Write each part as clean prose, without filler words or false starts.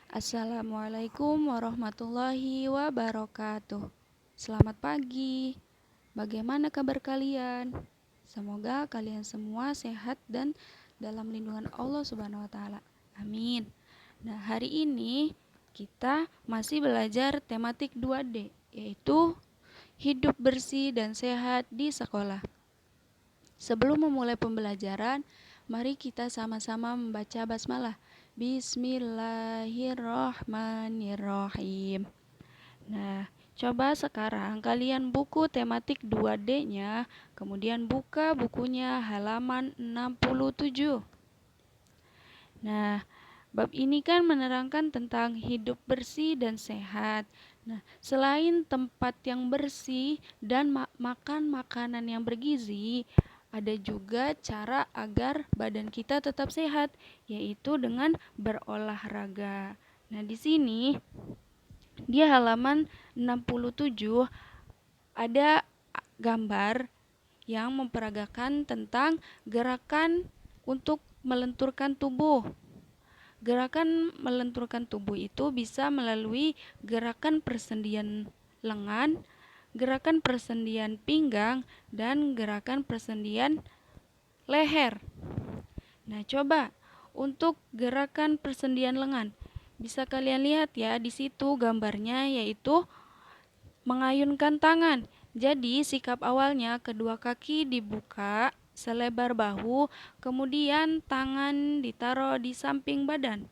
Assalamualaikum warahmatullahi wabarakatuh. Selamat pagi. Bagaimana kabar kalian? Semoga kalian semua sehat dan dalam lindungan Allah Subhanahu wa taala. Amin. Nah, hari ini kita masih belajar tematik 2D, yaitu hidup bersih dan sehat di sekolah. Sebelum memulai pembelajaran, mari kita sama-sama membaca basmalah. Bismillahirrahmanirrahim. Nah, coba sekarang kalian buku tematik 2D-nya, kemudian buka bukunya halaman 67. Nah, bab ini kan menerangkan tentang hidup bersih dan sehat. Nah, selain tempat yang bersih dan makan makanan yang bergizi, ada juga cara agar badan kita tetap sehat, yaitu dengan berolahraga. Nah, di sini di halaman 67 ada gambar yang memperagakan tentang gerakan untuk melenturkan tubuh. Gerakan melenturkan tubuh itu bisa melalui gerakan persendian lengan, gerakan persendian pinggang, dan gerakan persendian leher. Nah, coba untuk gerakan persendian lengan. Bisa kalian lihat ya, di situ gambarnya yaitu mengayunkan tangan. Jadi, sikap awalnya kedua kaki dibuka selebar bahu, kemudian tangan ditaruh di samping badan.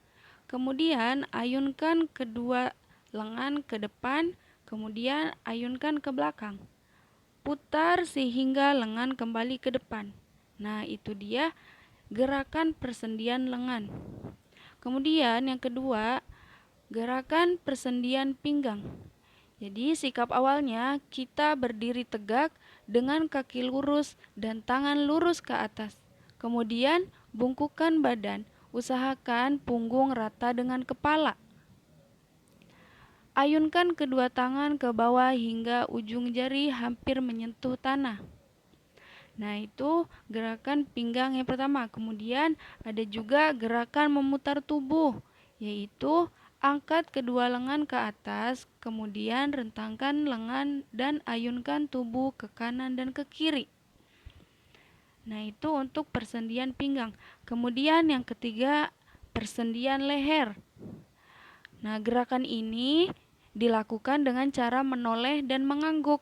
Kemudian ayunkan kedua lengan ke depan, kemudian ayunkan ke belakang. Putar sehingga lengan kembali ke depan. Nah, itu dia gerakan persendian lengan. Kemudian yang kedua, gerakan persendian pinggang. Jadi sikap awalnya kita berdiri tegak dengan kaki lurus dan tangan lurus ke atas. Kemudian bungkukkan badan, usahakan punggung rata dengan kepala. Ayunkan kedua tangan ke bawah hingga ujung jari hampir menyentuh tanah. Nah, itu gerakan pinggang yang pertama. Kemudian ada juga gerakan memutar tubuh, yaitu angkat kedua lengan ke atas, kemudian rentangkan lengan dan ayunkan tubuh ke kanan dan ke kiri. Nah, itu untuk persendian pinggang. Kemudian yang ketiga, persendian leher. Nah, gerakan ini dilakukan dengan cara menoleh dan mengangguk.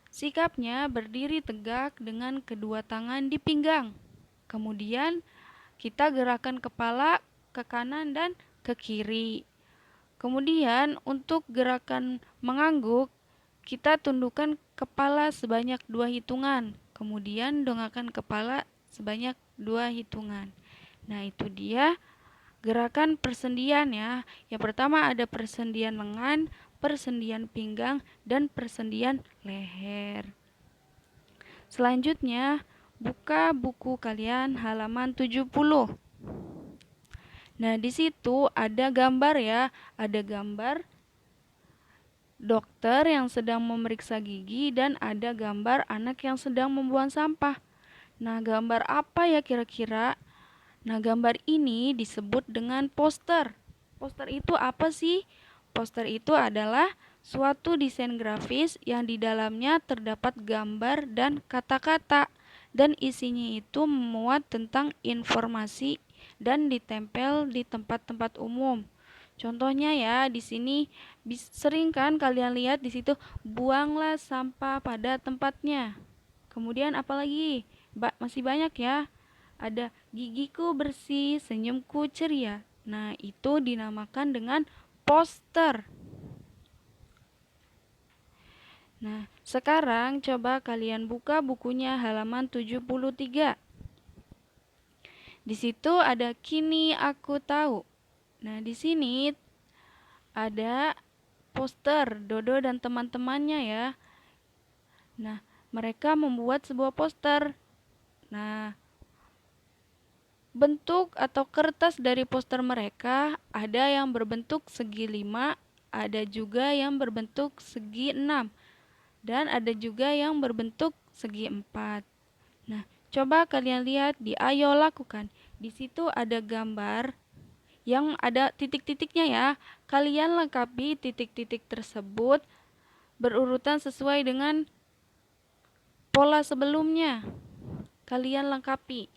Sikapnya berdiri tegak dengan kedua tangan di pinggang. Kemudian kita gerakan kepala ke kanan dan ke kiri. Kemudian untuk gerakan mengangguk, kita tundukkan kepala sebanyak 2 hitungan. Kemudian dongakkan kepala sebanyak 2 hitungan. Nah, itu dia gerakan persendian ya. Yang pertama ada persendian lengan, persendian pinggang, dan persendian leher. Selanjutnya, buka buku kalian halaman 70. Nah, di situ ada gambar ya, ada gambar dokter yang sedang memeriksa gigi dan ada gambar anak yang sedang membuang sampah. Nah, gambar apa ya kira-kira? Nah, gambar ini disebut dengan poster. Poster itu apa sih? Poster itu adalah suatu desain grafis yang di dalamnya terdapat gambar dan kata-kata, dan isinya itu memuat tentang informasi dan ditempel di tempat-tempat umum. Contohnya ya, di sini sering kan kalian lihat di situ, buanglah sampah pada tempatnya. Kemudian apalagi? Masih banyak ya. Ada gigiku bersih, senyumku ceria. Nah, itu dinamakan dengan poster. Nah, sekarang coba kalian buka bukunya halaman 73. Di situ ada kini aku tahu. Nah, di sini ada poster Dodo dan teman-temannya ya. Nah, mereka membuat sebuah poster. Nah, bentuk atau kertas dari poster mereka ada yang berbentuk segi 5, ada juga yang berbentuk segi 6, dan ada juga yang berbentuk segi 4. Nah, coba kalian lihat di Ayo Lakukan. Di situ ada gambar yang ada titik-titiknya ya. Kalian lengkapi titik-titik tersebut berurutan sesuai dengan pola sebelumnya. Kalian lengkapi.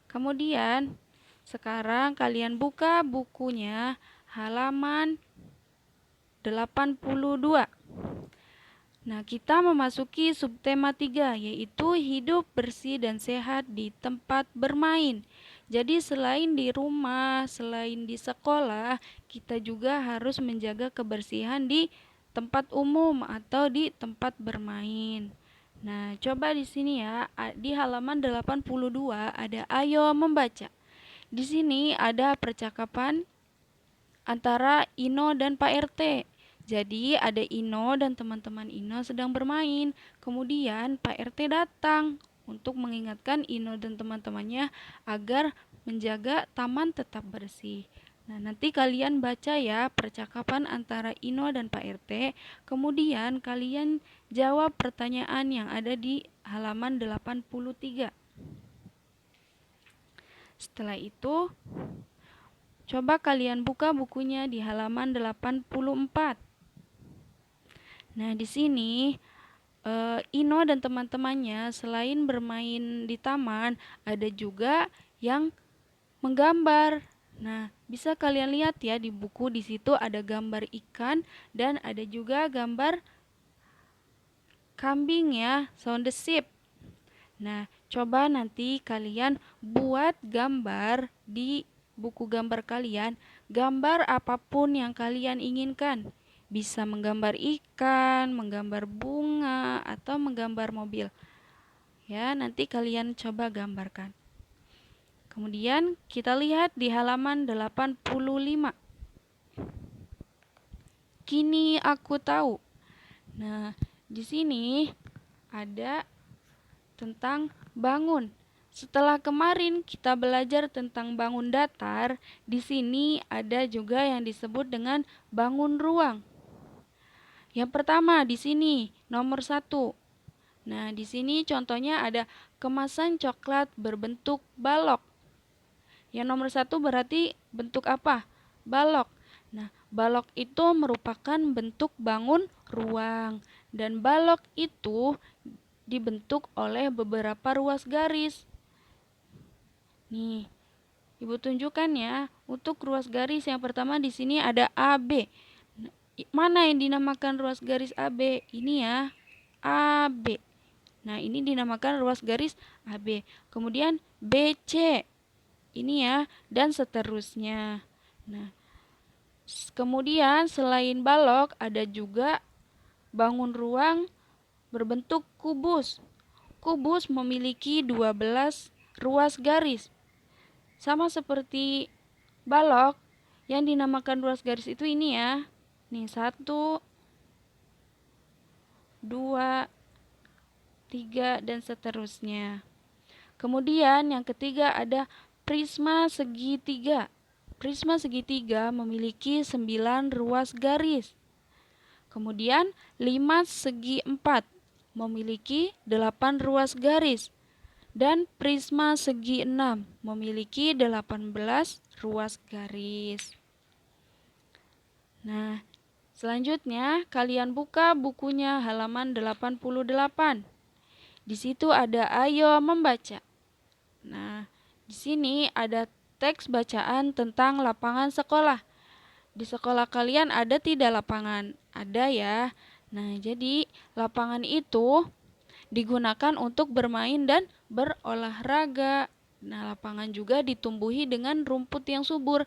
Kemudian, sekarang kalian buka bukunya halaman 82. Nah, kita memasuki subtema 3, yaitu hidup bersih dan sehat di tempat bermain. Jadi selain di rumah, selain di sekolah, kita juga harus menjaga kebersihan di tempat umum atau di tempat bermain. Nah, coba di sini ya, di halaman 82 ada ayo membaca. Di sini ada percakapan antara Ino dan Pak RT. Jadi ada Ino dan teman-teman Ino sedang bermain. Kemudian Pak RT datang untuk mengingatkan Ino dan teman-temannya agar menjaga taman tetap bersih. Nah, nanti kalian baca ya percakapan antara Ino dan Pak RT. Kemudian kalian jawab pertanyaan yang ada di halaman 83. Setelah itu, coba kalian buka bukunya di halaman 84. Nah, di sini Ino dan teman-temannya selain bermain di taman, ada juga yang menggambar. Nah, bisa kalian lihat ya di buku, di situ ada gambar ikan dan ada juga gambar kambing ya, sound the sheep. Nah, coba nanti kalian buat gambar di buku gambar kalian, gambar apapun yang kalian inginkan. Bisa menggambar ikan, menggambar bunga, atau menggambar mobil. Ya, nanti kalian coba gambarkan. Kemudian kita lihat di halaman 85. Kini aku tahu. Nah, di sini ada tentang bangun. Setelah kemarin kita belajar tentang bangun datar, di sini ada juga yang disebut dengan bangun ruang. Yang pertama di sini nomor 1. Nah, di sini contohnya ada kemasan coklat berbentuk balok. Yang nomor 1 berarti bentuk apa? Balok. Nah, balok itu merupakan bentuk bangun ruang. Dan balok itu dibentuk oleh beberapa ruas garis. Nih, Ibu tunjukkan ya. Untuk ruas garis yang pertama di sini ada AB. Mana yang dinamakan ruas garis AB? Ini ya, AB. Nah, ini dinamakan ruas garis AB. Kemudian BC. Ini ya, dan seterusnya. Nah, kemudian selain balok ada juga bangun ruang berbentuk kubus. Kubus memiliki 12 ruas garis. Sama seperti balok, yang dinamakan ruas garis itu ini ya. Nih, 1, 2, 3, dan seterusnya. Kemudian yang ketiga ada prisma segitiga. Prisma segitiga memiliki 9 ruas garis. Kemudian 5 segi 4 memiliki 8 ruas garis. Dan prisma segi 6 memiliki 18 ruas garis. Nah, selanjutnya kalian buka bukunya halaman 88. Di situ ada ayo membaca. Nah, di sini ada teks bacaan tentang lapangan sekolah. Di sekolah kalian ada tidak lapangan? Ada ya. Nah, jadi lapangan itu digunakan untuk bermain dan berolahraga. Nah, lapangan juga ditumbuhi dengan rumput yang subur.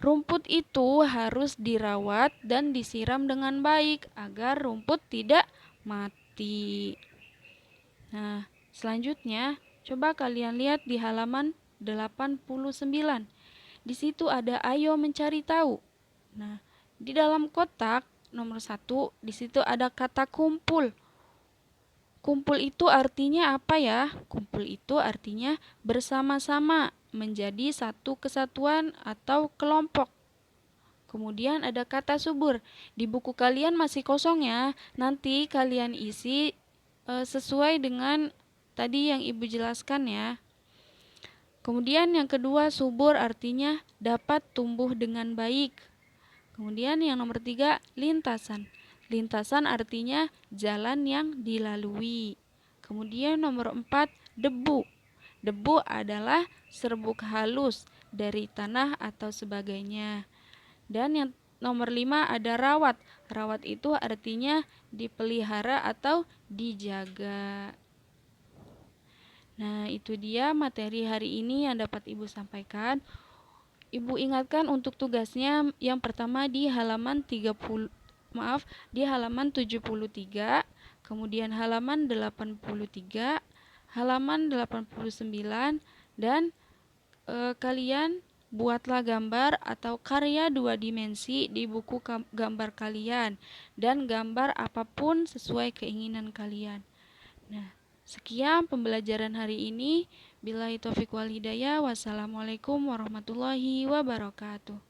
Rumput itu harus dirawat dan disiram dengan baik agar rumput tidak mati. Nah, selanjutnya coba kalian lihat di halaman 89. Di situ ada ayo mencari tahu. Nah, di dalam kotak nomor 1 di situ ada kata kumpul. Kumpul itu artinya apa ya? Kumpul itu artinya bersama-sama, menjadi satu kesatuan atau kelompok. Kemudian ada kata subur. Di buku kalian masih kosong ya. Nanti kalian isi sesuai dengan tadi yang Ibu jelaskan ya. Kemudian yang kedua, subur artinya dapat tumbuh dengan baik. Kemudian yang nomor 3, lintasan. Lintasan artinya jalan yang dilalui. Kemudian nomor 4, debu. Debu adalah serbuk halus dari tanah atau sebagainya. Dan yang nomor 5 ada rawat. Rawat itu artinya dipelihara atau dijaga. Nah, itu dia materi hari ini yang dapat Ibu sampaikan. Ibu ingatkan untuk tugasnya yang pertama di halaman 73, kemudian halaman 83, halaman 89, dan kalian buatlah gambar atau karya 2 dimensi di buku gambar kalian dan gambar apapun sesuai keinginan kalian. Nah, sekian pembelajaran hari ini. Billahi taufiq wal hidayah. Wassalamualaikum warahmatullahi wabarakatuh.